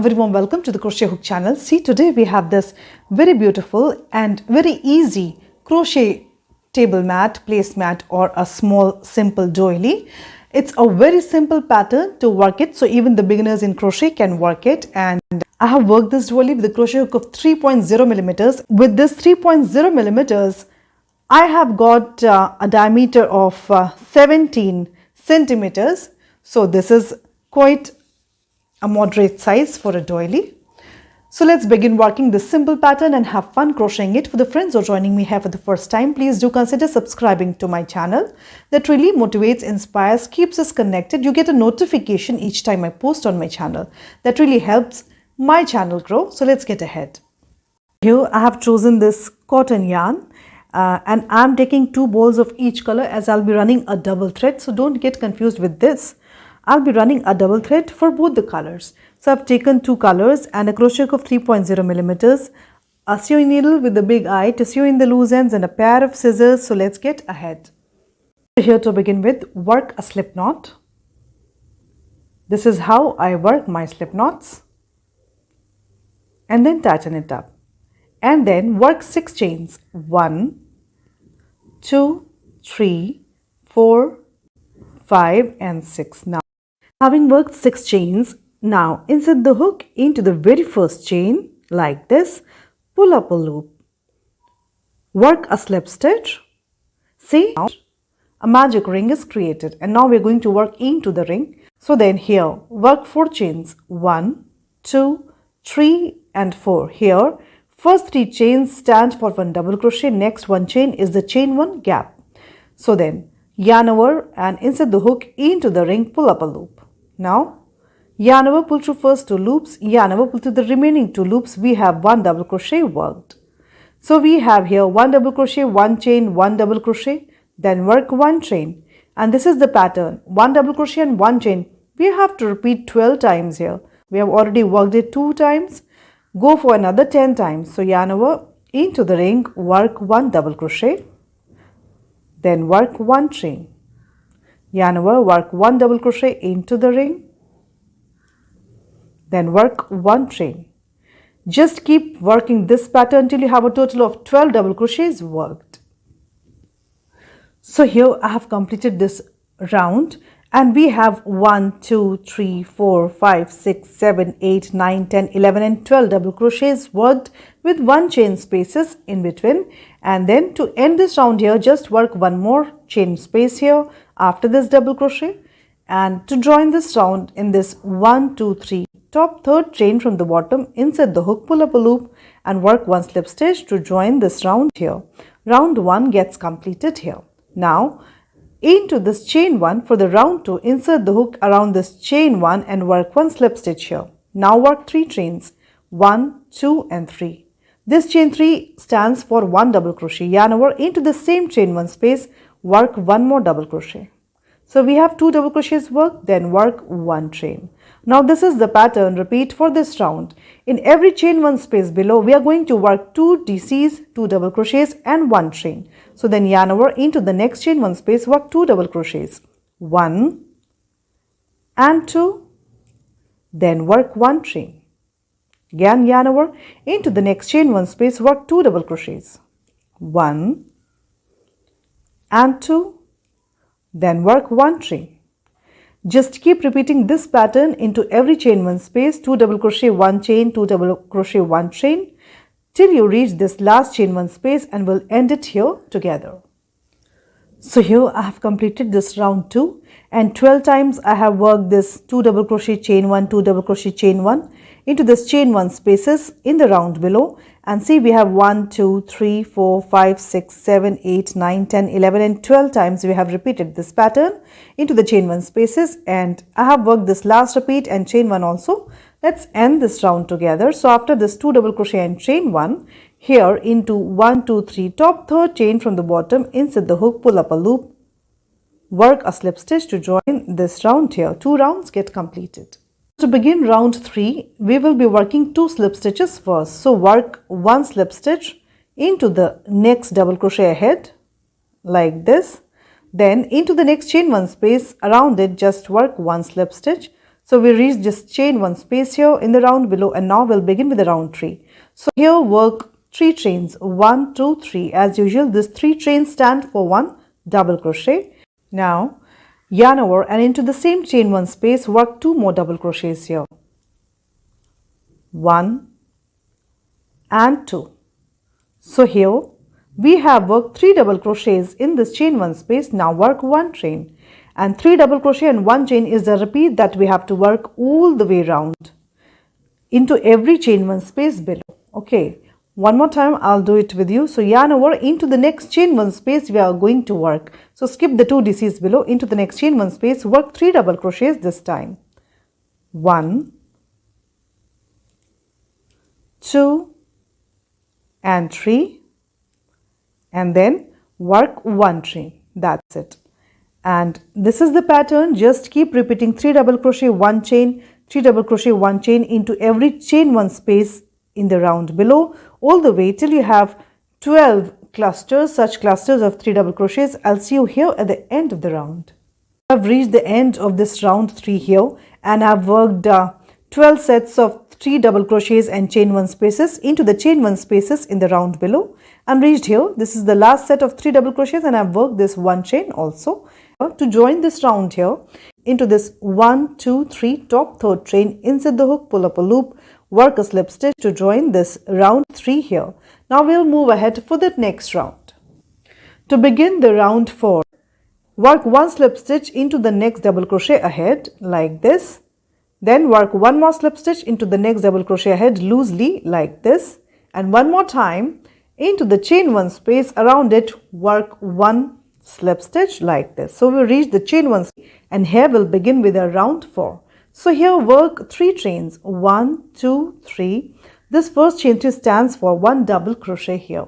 very warm welcome to the Crochet Hook channel. See, today we have this very beautiful and very easy crochet table mat, placemat or a small simple doily. It's a very simple pattern to work it, so even the beginners in crochet can work it. And I have worked this doily with a crochet hook of 3.0 millimeters. With this 3.0 millimeters, I have got a diameter of 17 centimeters. So this is quite a moderate size for a doily. So let's begin working this simple pattern and have fun crocheting it. For the friends who are joining me here for the first time, please do consider subscribing to my channel. That really motivates, inspires, keeps us connected. You get a notification each time I post on my channel. That really helps my channel grow. So let's get ahead. Here I have chosen this cotton yarn and I'm taking 2 balls of each color as I'll be running a double thread. So don't get confused with this. I'll be running a double thread for both the colors. So I've taken 2 colors and a crochet hook of 3.0 millimeters, a sewing needle with the big eye to sew in the loose ends and a pair of scissors. So let's get ahead. Here to begin with, work a slip knot. This is how I work my slip knots. And then tighten it up. And then work 6 chains. 1, 2, 3, 4, 5 and 6. Now, having worked 6 chains, now insert the hook into the very first chain like this, pull up a loop, work a slip stitch. See, now a magic ring is created and now we're going to work into the ring. So then here, work 4 chains, 1, 2, 3 and 4. Here, first 3 chains stand for 1 double crochet, next 1 chain is the chain 1 gap. So then, yarn over and insert the hook into the ring, pull up a loop. Now, yarn over, pull through first 2 loops, yarn over, pull through the remaining 2 loops, we have 1 double crochet worked. So we have here 1 double crochet, 1 chain, 1 double crochet, then work 1 chain. And this is the pattern, 1 double crochet and 1 chain. We have to repeat 12 times here. We have already worked it 2 times, go for another 10 times. So yarn over into the ring, work 1 double crochet. Then work 1 chain, yarn over, work 1 double crochet into the ring, then work 1 chain. Just keep working this pattern until you have a total of 12 double crochets worked. So here I have completed this round and we have 1, 2, 3, 4, 5, 6, 7, 8, 9, 10, 11 and 12 double crochets worked with 1 chain spaces in between. And then to end this round here, just work 1 more chain space here after this double crochet. And to join this round in this 1, 2, 3 top 3rd chain from the bottom, insert the hook, pull up a loop and work 1 slip stitch to join this round here. Round 1 gets completed here. Now into this chain 1 for the round 2, insert the hook around this chain 1 and work 1 slip stitch here. Now work 3 chains, 1, 2 and 3. This chain 3 stands for 1 double crochet. Yarn over into the same chain 1 space, work 1 more double crochet. So we have 2 double crochets worked, then work 1 chain. Now this is the pattern, repeat for this round. In every chain 1 space below, we are going to work 2 DCs, 2 double crochets and 1 chain. So then yarn over into the next chain 1 space, work 2 double crochets, 1 and 2, then work 1 chain. Again yarn over into the next chain 1 space, work 2 double crochets, 1 and 2, then work 1 chain. Just keep repeating this pattern into every chain 1 space, 2 double crochet, 1 chain, 2 double crochet, 1 chain till you reach this last chain 1 space and we'll end it here together. So here I have completed this round 2 and 12 times I have worked this 2 double crochet chain 1, 2 double crochet chain 1 into this chain 1 spaces in the round below. And see, we have 1, 2, 3, 4, 5, 6, 7, 8, 9, 10, 11 and 12 times we have repeated this pattern into the chain 1 spaces and I have worked this last repeat and chain 1 also. Let's end this round together. So after this 2 double crochet and chain 1, here into 1, 2, 3 top 3rd chain from the bottom, insert the hook, pull up a loop, work a slip stitch to join this round here. 2 rounds get completed. To begin round 3, we will be working 2 slip stitches first. So work 1 slip stitch into the next double crochet ahead like this. Then into the next chain 1 space, around it just work 1 slip stitch. So we reach just chain 1 space here in the round below, and now we'll begin with the round 3. So here work 3 chains, 1, 2, 3. As usual, these 3 chains stand for 1 double crochet. Now yarn over and into the same chain 1 space work 2 more double crochets here. 1 and 2. So here we have worked 3 double crochets in this chain 1 space. Now work 1 chain, and 3 double crochet and 1 chain is the repeat that we have to work all the way round into every chain 1 space below. Okay, one more time I'll do it with you. So yarn over into the next chain 1 space we are going to work. So skip the 2 DCs below, into the next chain 1 space, work 3 double crochets this time. 1, 2 and 3, and then work 1 chain. That's it. And this is the pattern. Just keep repeating 3 double crochet 1 chain, 3 double crochet 1 chain into every chain 1 space in the round below, all the way till you have 12 clusters, such clusters of 3 double crochets. I'll see you here at the end of the round. I've reached the end of this round 3 here, and I've worked 12 sets of 3 double crochets and chain 1 spaces into the chain 1 spaces in the round below, and reached here. This is the last set of 3 double crochets, and I've worked this 1 chain also. To join this round here, into this 1, 2, 3 top third chain, insert the hook, pull up a loop, work a slip stitch to join this round 3 here. Now we'll move ahead for the next round. To begin the round 4, work 1 slip stitch into the next double crochet ahead like this. Then work 1 more slip stitch into the next double crochet ahead loosely like this, and 1 more time into the chain 1 space around it, work 1 slip stitch like this. So we reach the chain 1, and here we'll begin with a round 4. So here work 3 chains, 1, 2, 3. This first chain 3 stands for 1 double crochet here.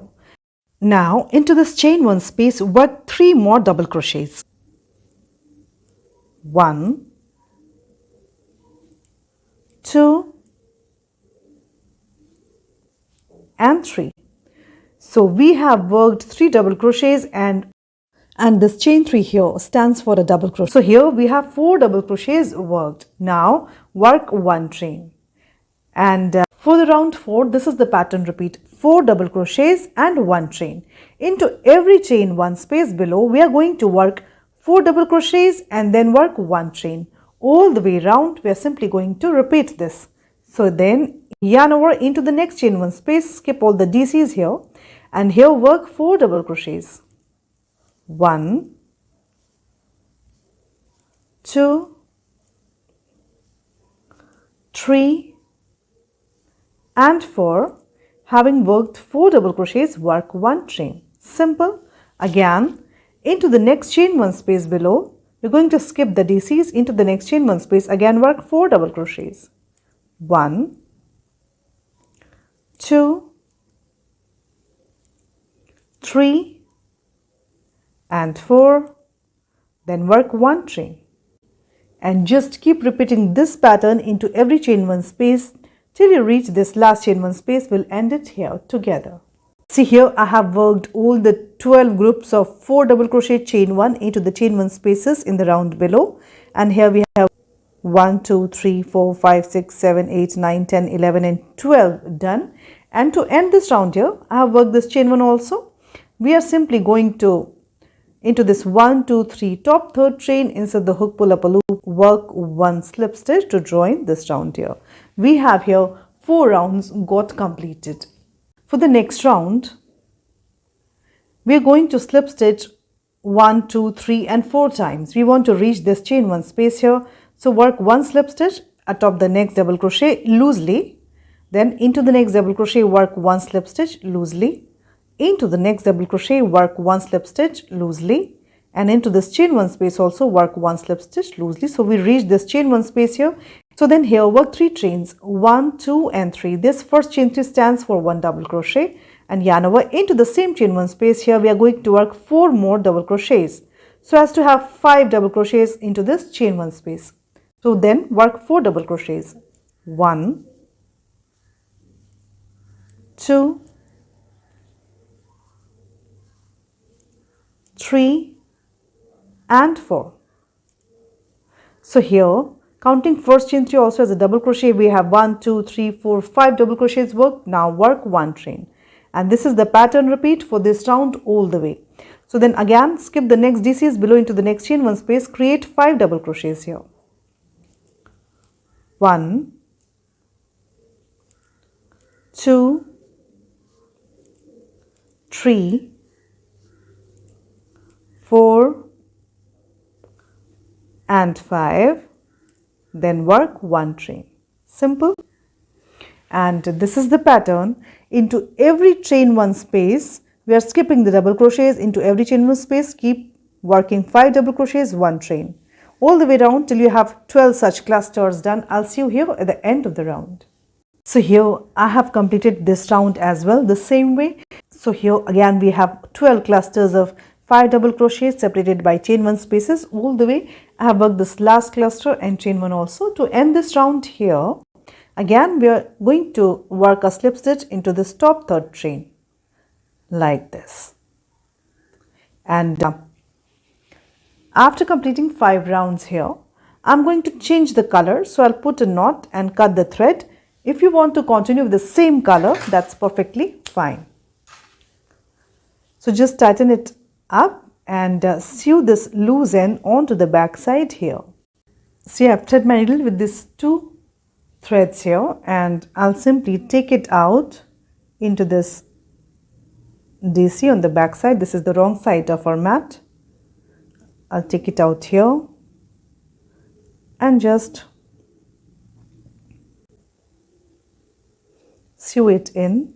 Now into this chain 1 space work 3 more double crochets. 1, 2 and 3. So we have worked 3 double crochets, and this chain 3 here stands for a double crochet. So here we have 4 double crochets worked. Now work 1 chain, and for the round 4 this is the pattern repeat: 4 double crochets and 1 chain. Into every chain 1 space below we are going to work 4 double crochets and then work 1 chain. All the way round we are simply going to repeat this. So then yarn over into the next chain 1 space, skip all the DCs here, and here work 4 double crochets. 1, 2, 3 and 4. Having worked 4 double crochets, work 1 chain. Simple. Again, into the next chain 1 space below, we're going to skip the DCs, into the next chain 1 space, again work 4 double crochets. 1, 2, 3 and 4, then work 1 chain, and just keep repeating this pattern into every chain 1 space till you reach this last chain 1 space. We'll end it here together. See here I have worked all the 12 groups of 4 double crochet chain 1 into the chain 1 spaces in the round below, and here we have 1, 2, 3, 4, 5, 6, 7, 8, 9, 10, 11 and 12 done. And to end this round here, I have worked this chain 1 also. We are simply going to into this 1, 2, 3 top third chain, insert the hook, pull up a loop, work 1 slip stitch to join this round here. We have here 4 rounds got completed. For the next round, we are going to slip stitch 1, 2, 3 and 4 times. We want to reach this chain 1 space here. So work 1 slip stitch atop the next double crochet loosely, then into the next double crochet work 1 slip stitch loosely, into the next double crochet work 1 slip stitch loosely, and into this chain 1 space also work 1 slip stitch loosely. So we reach this chain 1 space here. So then here work 3 chains, 1, 2 and 3. This first chain 3 stands for 1 double crochet, and yarn over into the same chain 1 space. Here we are going to work 4 more double crochets, so as to have 5 double crochets into this chain 1 space. So then work 4 double crochets, 1, 2, 3 and 4. So here Counting first chain 3 also as a double crochet, we have 1, 2, 3, 4, 5 double crochets worked. Now work 1 chain. And this is the pattern repeat for this round all the way. So then again skip the next DCs below into the next chain 1 space, create 5 double crochets here. 1, 2, 3, 4 and 5. Then work 1 chain. Simple. And this is the pattern. Into every chain 1 space, we are skipping the double crochets. Into every chain 1 space, keep working 5 double crochets, 1 chain. All the way around till you have 12 such clusters done. I'll see you here at the end of the round. So here I have completed this round as well the same way. So here again we have 12 clusters of 5 double crochets separated by chain 1 spaces all the way. I have worked this last cluster and chain 1 also. To end this round here, again we are going to work a slip stitch into this top third chain like this. And after completing 5 rounds here, I'm going to change the color. So I'll put a knot and cut the thread. If you want to continue with the same color, that's perfectly fine. So just tighten it up and sew this loose end onto the back side here. See, I've thread my needle with these 2 threads here, and I'll simply take it out into this DC on the back side. This is the wrong side of our mat. I'll take it out here and just sew it in.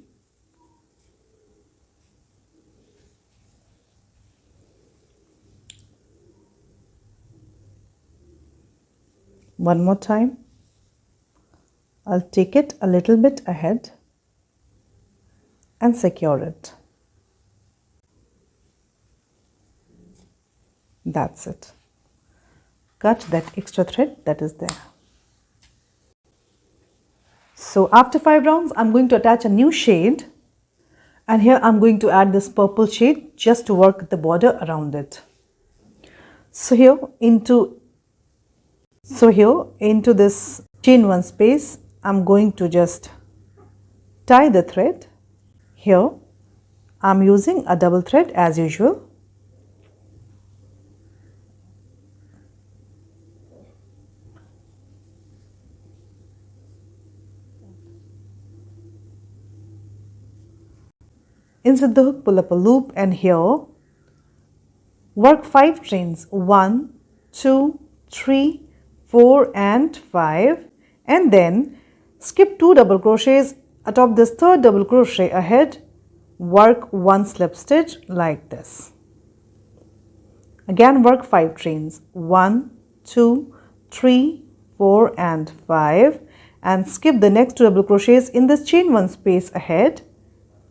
One more time. I'll take it a little bit ahead and secure it. That's it. Cut that extra thread that is there. So after 5 rounds, I'm going to attach a new shade, and here I'm going to add this purple shade just to work the border around it. So here into this chain 1 space, I'm going to just tie the thread. Here I'm using a double thread as usual. Insert the hook, pull up a loop, and here work 5 chains. 1, 2, 3, 4 and 5, and then skip 2 double crochets atop this third double crochet ahead. Work 1 slip stitch like this. Again work 5 chains. 1, 2, 3, 4 and 5, and skip the next 2 double crochets in this chain 1 space ahead.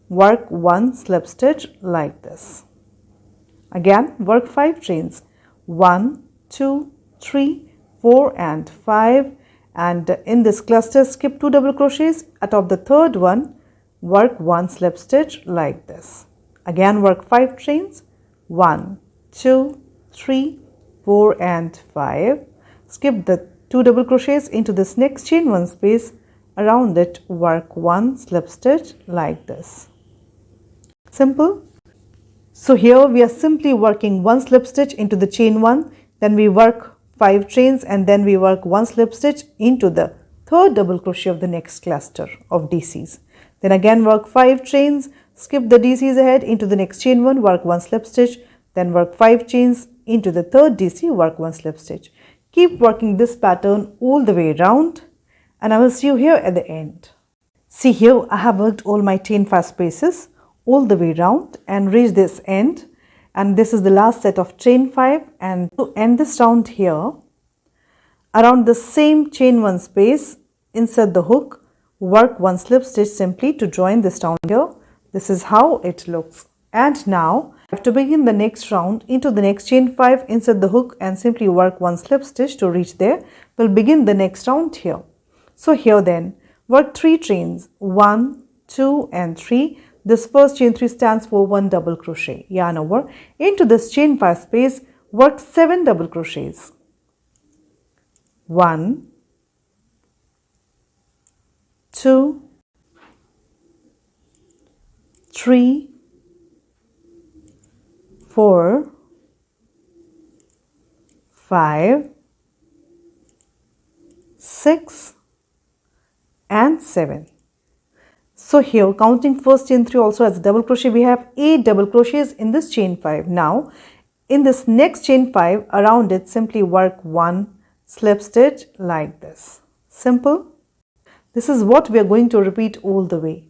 Work 1 slip stitch like this. Again work 5 chains. 1, 2, 3, 4 and 5, and in this cluster skip 2 double crochets atop the third one. Work 1 slip stitch like this. Again work 5 chains. 1, 2, 3, 4 and 5. Skip the 2 double crochets into this next chain 1 space. Around it work 1 slip stitch like this. Simple. So here we are simply working 1 slip stitch into the chain 1, then we work 5 chains, and then we work 1 slip stitch into the third double crochet of the next cluster of DCs. Then again work 5 chains, skip the DCs ahead into the next chain 1, work 1 slip stitch, then work 5 chains into the third DC, work 1 slip stitch. Keep working this pattern all the way around, and I will see you here at the end. See, here I have worked all my chain 5 spaces all the way around and reach this end, and this is the last set of chain 5. And to end this round here, around the same chain 1 space, insert the hook, work 1 slip stitch simply to join this round here. This is how it looks. And now I have to begin the next round. Into the next chain 5, insert the hook and simply work 1 slip stitch to reach there. We'll begin the next round here. So here then work 3 chains, 1, 2 and 3. This first chain 3 stands for 1 double crochet. Yarn over. Into this chain 5 space, work 7 double crochets. 1, 2, 3, 4, 5, 6 and 7. So here, counting first chain 3 also as a double crochet, we have 8 double crochets in this chain 5. Now in this next chain 5, around it simply work 1 slip stitch like this. Simple. This is what we are going to repeat all the way.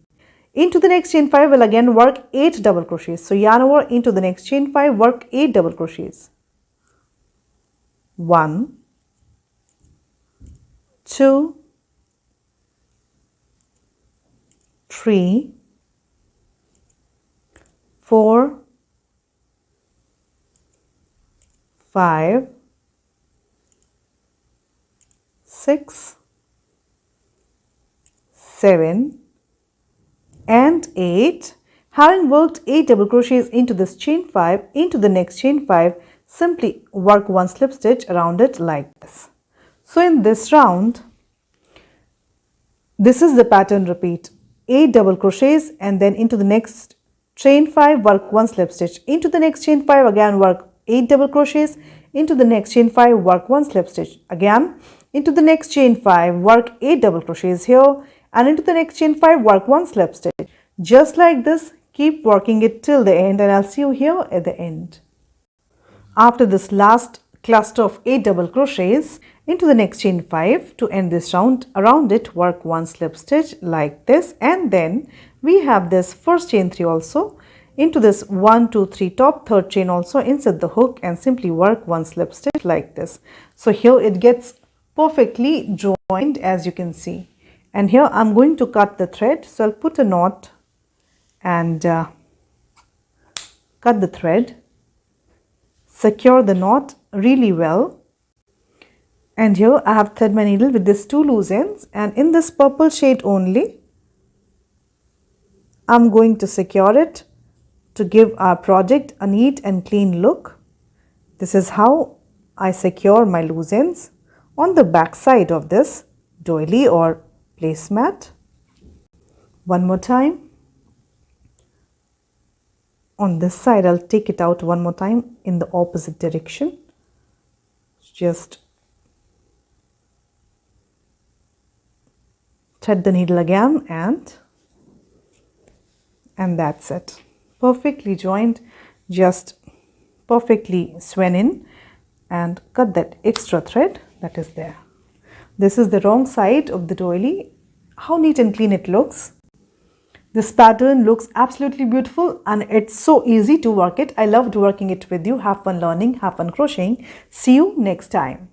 Into the next chain 5 will again work 8 double crochets. So yarn over into the next chain 5, work 8 double crochets. 1, 2, 3, 4, 5, 6, 7 and 8. Having worked 8 double crochets into this chain 5, into the next chain 5, simply work 1 slip stitch around it like this. So in this round, this is the pattern repeat. 8 double crochets and then into the next chain 5 work 1 slip stitch, into the next chain 5 again work 8 double crochets, into the next chain 5 work 1 slip stitch, again into the next chain 5 work 8 double crochets here, and into the next chain 5 work 1 slip stitch. Just like this, keep working it till the end, and I'll see you here at the end. After this last cluster of 8 double crochets, into the next chain 5 to end this round, around it work 1 slip stitch like this, and then we have this first chain 3 also. Into this 1, 2, 3 top, third chain also, insert the hook and simply work 1 slip stitch like this. So here it gets perfectly joined, as you can see. And here I'm going to cut the thread, so I'll put a knot and cut the thread. Secure the knot really well. And here I have thread my needle with these 2 loose ends, and in this purple shade only, I'm going to secure it to give our project a neat and clean look. This is how I secure my loose ends on the back side of this doily or placemat. One more time. On this side, I'll take it out one more time in the opposite direction. Just thread the needle again and that's it. Perfectly joined, just perfectly sewn in, and cut that extra thread that is there. This is the wrong side of the doily. How neat and clean it looks. This pattern looks absolutely beautiful and it's so easy to work it. I loved working it with you. Have fun learning, have fun crocheting. See you next time.